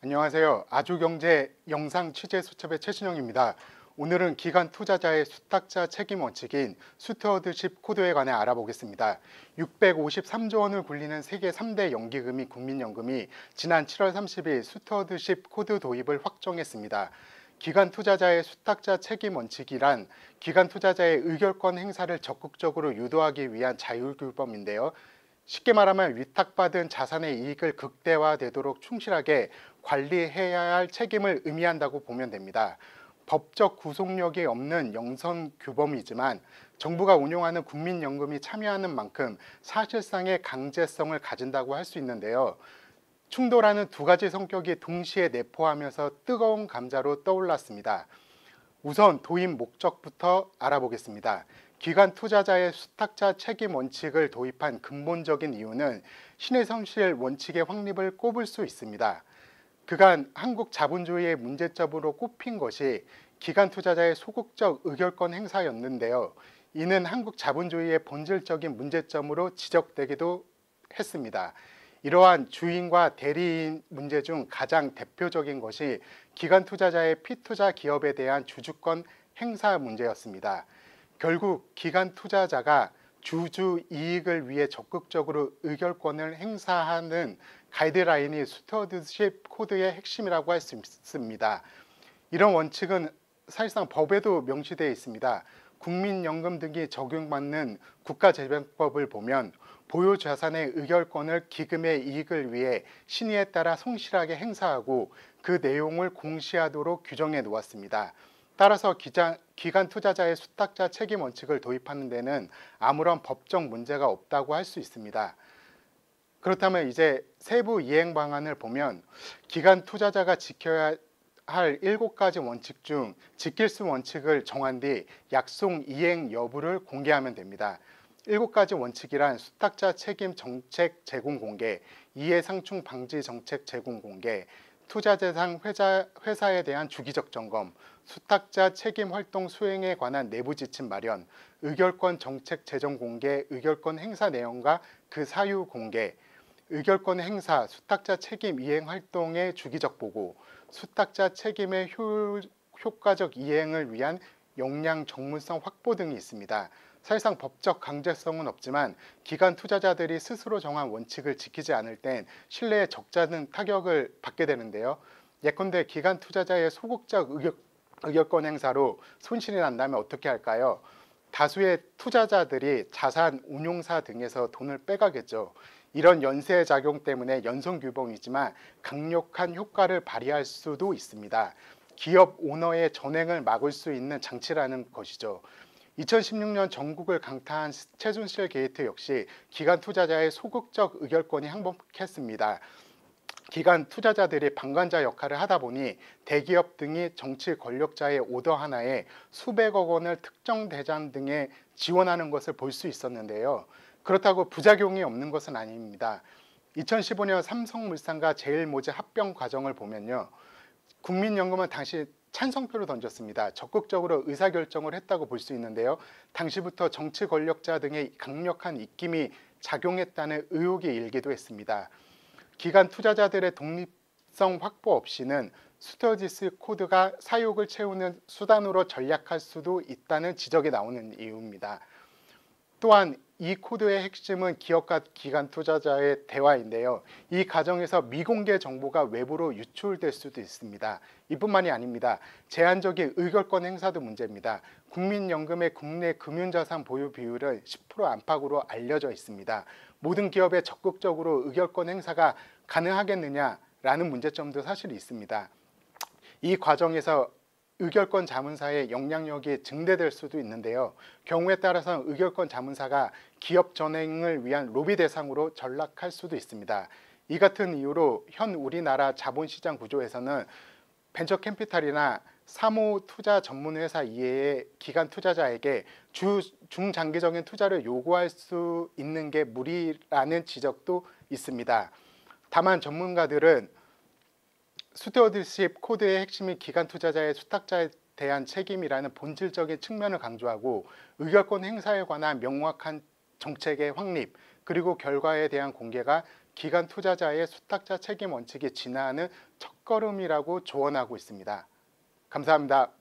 안녕하세요. 아주경제 영상 취재 수첩의 최신영입니다. 오늘은 기관 투자자의 수탁자 책임 원칙인 스튜어드십 코드에 관해 알아보겠습니다. 653조 원을 굴리는 세계 3대 연기금이 국민연금이 지난 7월 30일 스튜어드십 코드 도입을 확정했습니다. 기관 투자자의 수탁자 책임 원칙이란 기관 투자자의 의결권 행사를 적극적으로 유도하기 위한 자율규범인데요. 쉽게 말하면 위탁받은 자산의 이익을 극대화되도록 충실하게 관리해야 할 책임을 의미한다고 보면 됩니다. 법적 구속력이 없는 영선 규범이지만 정부가 운용하는 국민연금이 참여하는 만큼 사실상의 강제성을 가진다고 할 수 있는데요. 충돌하는 두 가지 성격이 동시에 내포하면서 뜨거운 감자로 떠올랐습니다. 우선 도입 목적부터 알아보겠습니다. 기관 투자자의 수탁자 책임 원칙을 도입한 근본적인 이유는 신의 성실 원칙의 확립을 꼽을 수 있습니다. 그간 한국 자본주의의 문제점으로 꼽힌 것이 기관 투자자의 소극적 의결권 행사였는데요. 이는 한국 자본주의의 본질적인 문제점으로 지적되기도 했습니다. 이러한 주인과 대리인 문제 중 가장 대표적인 것이 기관 투자자의 피투자 기업에 대한 주주권 행사 문제였습니다. 결국 기관 투자자가 주주 이익을 위해 적극적으로 의결권을 행사하는 가이드라인이 스튜어드십 코드의 핵심이라고 할 수 있습니다. 이런 원칙은 사실상 법에도 명시되어 있습니다. 국민연금 등이 적용받는 국가재정법을 보면 보유 자산의 의결권을 기금의 이익을 위해 신의에 따라 성실하게 행사하고 그 내용을 공시하도록 규정해 놓았습니다. 따라서 기관 투자자의 수탁자 책임 원칙을 도입하는 데는 아무런 법적 문제가 없다고 할 수 있습니다. 그렇다면 이제 세부 이행 방안을 보면 기관 투자자가 지켜야 할 7가지 원칙 중 지킬 수 원칙을 정한 뒤 약속 이행 여부를 공개하면 됩니다. 7가지 원칙이란 수탁자 책임 정책 제공 공개, 이해상충 방지 정책 제공 공개, 투자 대상 회사에 대한 주기적 점검, 수탁자 책임 활동 수행에 관한 내부 지침 마련, 의결권 정책 재정 공개, 의결권 행사 내용과 그 사유 공개, 의결권 행사, 수탁자 책임 이행 활동의 주기적 보고, 수탁자 책임의 효과적 이행을 위한 역량 전문성 확보 등이 있습니다. 사실상 법적 강제성은 없지만 기관 투자자들이 스스로 정한 원칙을 지키지 않을 땐 신뢰에 적잖은 타격을 받게 되는데요. 예컨대 기관 투자자의 소극적 의결권 행사로 손실이 난다면 어떻게 할까요? 다수의 투자자들이 자산 운용사 등에서 돈을 빼가겠죠. 이런 연쇄 작용 때문에 연속 규범이지만 강력한 효과를 발휘할 수도 있습니다. 기업 오너의 전횡을 막을 수 있는 장치라는 것이죠. 2016년 전국을 강타한 최순실 게이트 역시 기관 투자자의 소극적 의결권이 항복했습니다. 기관 투자자들이 방관자 역할을 하다 보니 대기업 등이 정치 권력자의 오더 하나에 수백억 원을 특정 대장 등에 지원하는 것을 볼 수 있었는데요. 그렇다고 부작용이 없는 것은 아닙니다. 2015년 삼성물산과 제일모직 합병 과정을 보면요. 국민연금은 당시 찬성표를 던졌습니다. 적극적으로 의사결정을 했다고 볼 수 있는데요. 당시부터 정치 권력자 등의 강력한 입김이 작용했다는 의혹이 일기도 했습니다. 기관 투자자들의 독립성 확보 없이는 스튜어드십 코드가 사욕을 채우는 수단으로 전략할 수도 있다는 지적이 나오는 이유입니다. 또한 이 코드의 핵심은 기업과 기관 투자자의 대화인데요. 이 과정에서 미공개 정보가 외부로 유출될 수도 있습니다. 이뿐만이 아닙니다. 제한적인 의결권 행사도 문제입니다. 국민연금의 국내 금융자산 보유 비율은 10% 안팎으로 알려져 있습니다. 모든 기업에 적극적으로 의결권 행사가 가능하겠느냐라는 문제점도 사실 있습니다. 이 과정에서 의결권 자문사의 영향력이 증대될 수도 있는데요. 경우에 따라서는 의결권 자문사가 기업 전횡을 위한 로비 대상으로 전락할 수도 있습니다. 이 같은 이유로 현 우리나라 자본시장 구조에서는 벤처캐피탈이나 사모 투자 전문 회사 이외의 기관 투자자에게 중장기적인 투자를 요구할 수 있는 게 무리라는 지적도 있습니다. 다만 전문가들은 스튜어드십 코드의 핵심이 기관 투자자의 수탁자에 대한 책임이라는 본질적인 측면을 강조하고 의결권 행사에 관한 명확한 정책의 확립 그리고 결과에 대한 공개가 기관 투자자의 수탁자 책임 원칙이 진화하는 첫걸음이라고 조언하고 있습니다. 감사합니다.